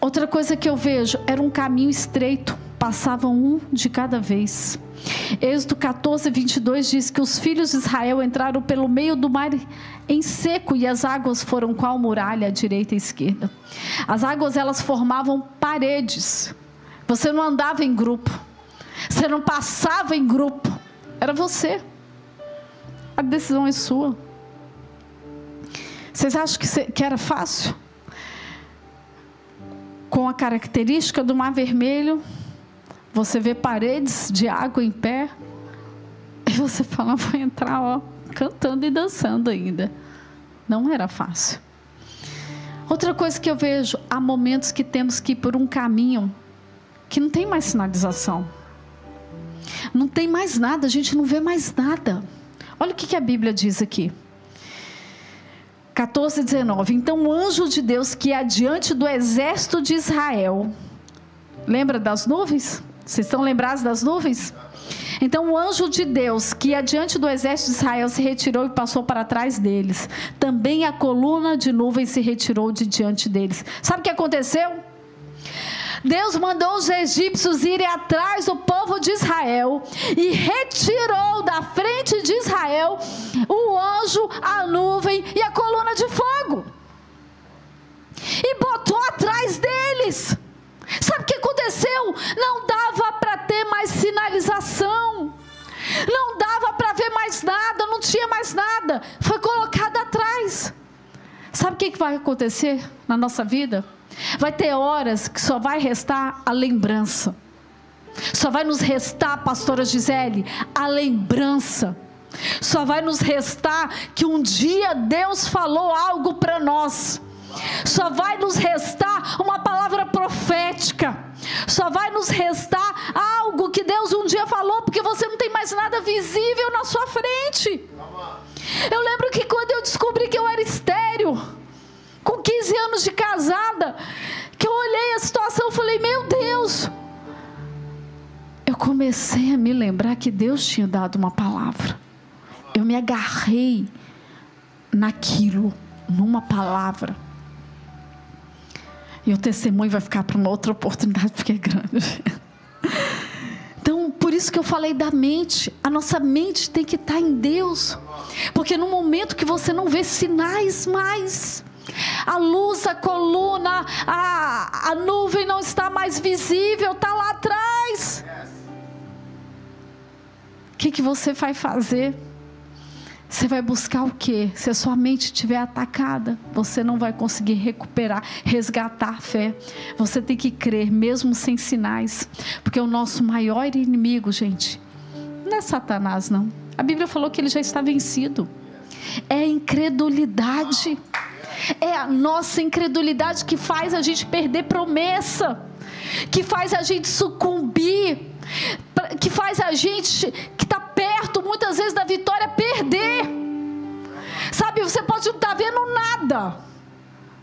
Outra coisa que eu vejo, era um caminho estreito, passavam um de cada vez. Êxodo 14, 22 diz que os filhos de Israel entraram pelo meio do mar em seco, e as águas foram qual muralha, à direita e à esquerda. As águas, elas formavam paredes. Você não andava em grupo, você não passava em grupo, era você. A decisão é sua. Vocês acham que era fácil? Com a característica do Mar Vermelho, você vê paredes de água em pé, e você fala, vou entrar, cantando e dançando ainda. Não era fácil. Outra coisa que eu vejo, há momentos que temos que ir por um caminho que não tem mais sinalização. Não tem mais nada, a gente não vê mais nada. Olha o que a Bíblia diz aqui. 14, 19. Então o anjo de Deus que ia diante do exército de Israel. Lembra das nuvens? Vocês estão lembrados das nuvens? Então o anjo de Deus que ia diante do exército de Israel se retirou e passou para trás deles. Também a coluna de nuvem se retirou de diante deles. Sabe o que aconteceu? Deus mandou os egípcios irem atrás do povo de Israel e retirou da frente de Israel o anjo, a nuvem e a coluna de fogo. E botou atrás deles. Sabe o que aconteceu? Não dava para ter mais sinalização. Não dava para ver mais nada, não tinha mais nada. Foi colocado atrás. Sabe o que vai acontecer na nossa vida? Vai ter horas que só vai restar a lembrança. Só vai nos restar, pastora Gisele, a lembrança. Só vai nos restar que um dia Deus falou algo para nós. Só vai nos restar uma palavra profética. Só vai nos restar algo que Deus um dia falou, porque você não tem mais nada visível na sua frente. Eu lembro que quando eu descobri que eu era estéril, com 15 anos de casada, que eu olhei a situação e falei, meu Deus, eu comecei a me lembrar que Deus tinha dado uma palavra. Eu me agarrei naquilo, numa palavra. E o testemunho vai ficar para uma outra oportunidade, porque é grande. Então, por isso que eu falei da mente. A nossa mente tem que estar em Deus. Porque no momento que você não vê sinais mais, a luz, a coluna, a nuvem não está mais visível, está lá atrás. O que você vai fazer? Você vai buscar o quê? Se a sua mente estiver atacada, você não vai conseguir recuperar, resgatar a fé. Você tem que crer, mesmo sem sinais. Porque o nosso maior inimigo, gente, não é Satanás, não. A Bíblia falou que ele já está vencido. É a incredulidade. É a nossa incredulidade que faz a gente perder promessa, que faz a gente sucumbir, que faz a gente que está perto muitas vezes da vitória perder. Sabe, você pode não estar vendo nada,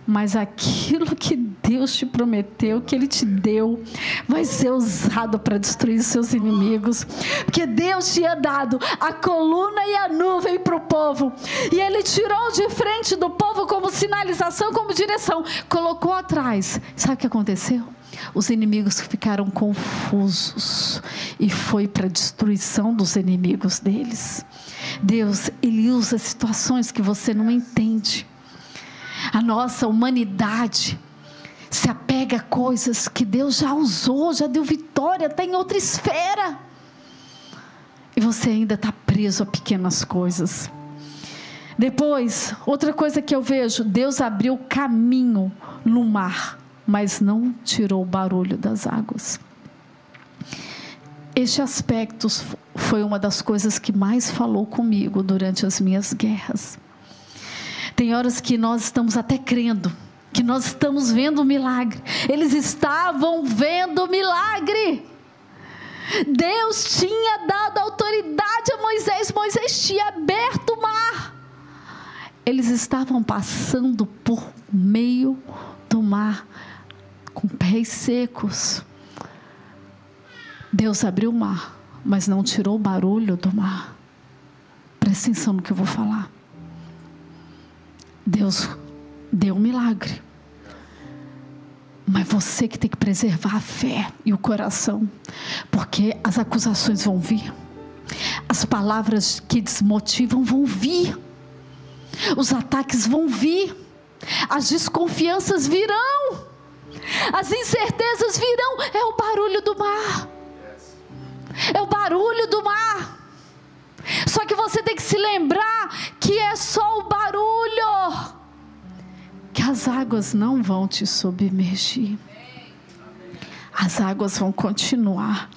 mas aquilo que Deus te prometeu, que Ele te deu, vai ser usado para destruir seus inimigos. Porque Deus tinha dado a coluna e a nuvem para o povo, e Ele tirou de frente do povo como sinalização, como direção, colocou atrás. Sabe o que aconteceu? Os inimigos ficaram confusos, e foi para a destruição dos inimigos deles. Deus, Ele usa situações que você não entende. A nossa humanidade se apega a coisas que Deus já usou, já deu vitória, está em outra esfera, e você ainda está preso a pequenas coisas. Depois, outra coisa que eu vejo, Deus abriu caminho no mar, mas não tirou o barulho das águas. Este aspecto foi uma das coisas que mais falou comigo durante as minhas guerras. Tem horas que nós estamos até crendo, que nós estamos vendo o milagre. Eles estavam vendo o milagre. Deus tinha dado autoridade a Moisés. Moisés tinha aberto o mar. Eles estavam passando por meio do mar, com pés secos. Deus abriu o mar, mas não tirou o barulho do mar. Presta atenção no que eu vou falar. Deus deu um milagre, Mas você que tem que preservar a fé e o coração, porque as acusações vão vir, as palavras que desmotivam vão vir, os ataques vão vir, as desconfianças virão, as incertezas virão. É o barulho do mar, é o barulho do mar. Só que você tem que se lembrar que é só o barulho, que as águas não vão te submergir. As águas vão continuar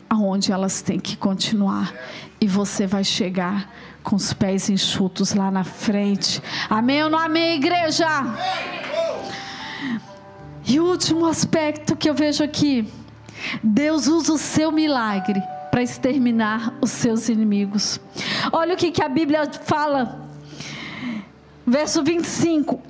aonde elas têm que continuar, e você vai chegar com os pés enxutos lá na frente. Amém ou não amém, igreja? E o último aspecto que eu vejo aqui: Deus usa o seu milagre para exterminar os seus inimigos. Olha o que a Bíblia fala, verso 25.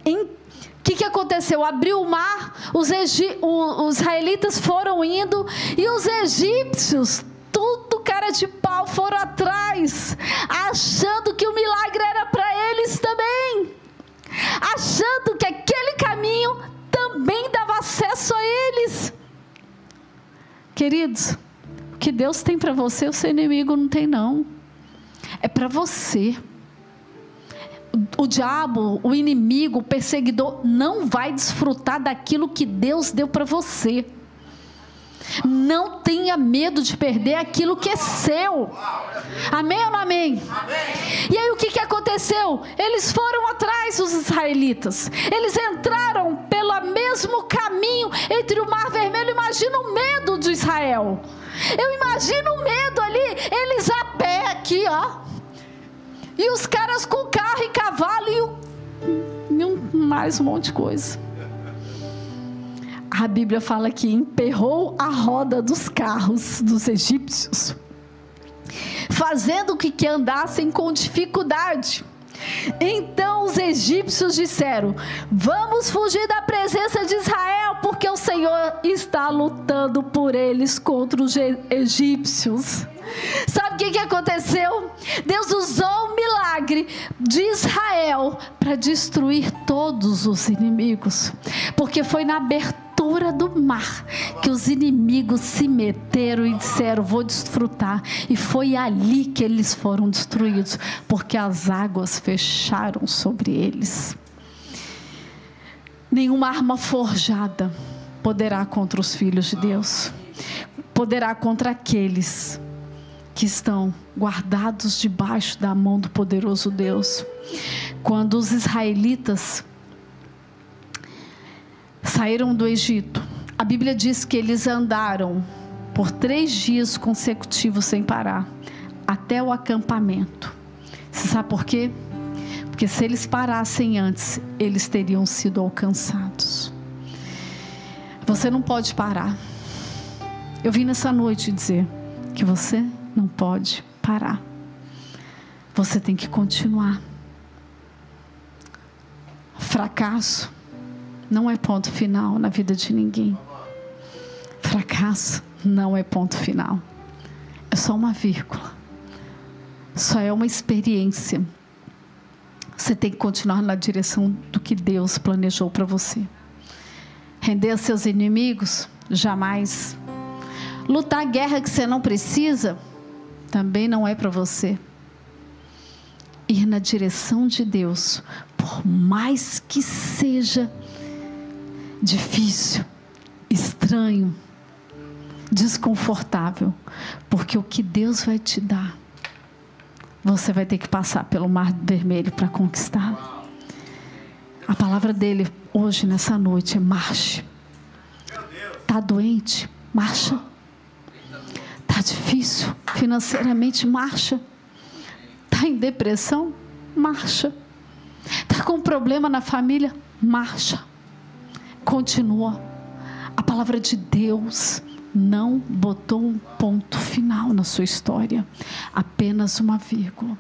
O que aconteceu? Abriu o mar, os israelitas foram indo, e os egípcios, tudo cara de pau, foram atrás, achando que o milagre era para eles também, achando que aquele caminho também dava acesso a eles. Queridos, o que Deus tem para você, o seu inimigo não tem não. É para você. O diabo, o inimigo, o perseguidor não vai desfrutar daquilo que Deus deu para você. Não tenha medo de perder aquilo que é seu. Amém ou não amém? E aí o que aconteceu? Eles foram atrás, os israelitas. Eles entraram pelo mesmo caminho entre o Mar Vermelho. Imagina o medo de Israel. Eu imagino o medo ali, eles a pé aqui, ó. E os caras com carro e cavalo e mais um monte de coisa. A Bíblia fala que emperrou a roda dos carros dos egípcios, fazendo com que andassem com dificuldade. Então os egípcios disseram: vamos fugir da presença de Israel, porque o Senhor está lutando por eles contra os egípcios. Sabe o que aconteceu? Deus usou o milagre de Israel para destruir todos os inimigos, porque foi na abertura do mar que os inimigos se meteram e disseram: vou desfrutar. E foi ali que eles foram destruídos, porque as águas fecharam sobre eles. Nenhuma arma forjada poderá contra os filhos de Deus, poderá contra aqueles que estão guardados debaixo da mão do poderoso Deus. Quando os israelitas saíram do Egito, a Bíblia diz que eles andaram por 3 dias consecutivos sem parar, até o acampamento. Você sabe por quê? Porque se eles parassem antes, eles teriam sido alcançados. Você não pode parar. Eu vim nessa noite dizer que você não pode parar. Você tem que continuar. Fracasso não é ponto final na vida de ninguém. Fracasso não é ponto final. É só uma vírgula. Só é uma experiência. Você tem que continuar na direção do que Deus planejou para você. Render aos seus inimigos? Jamais. Lutar a guerra que você não precisa? Também não é para você. Ir na direção de Deus, por mais que seja difícil, estranho, desconfortável, porque o que Deus vai te dar, você vai ter que passar pelo Mar Vermelho para conquistar. A palavra dele hoje, nessa noite, é marche. Está doente? Marcha. Está difícil financeiramente? Marcha. Está em depressão? Marcha. Está com problema na família? Marcha. Continua. A palavra de Deus não botou um ponto final na sua história, apenas uma vírgula.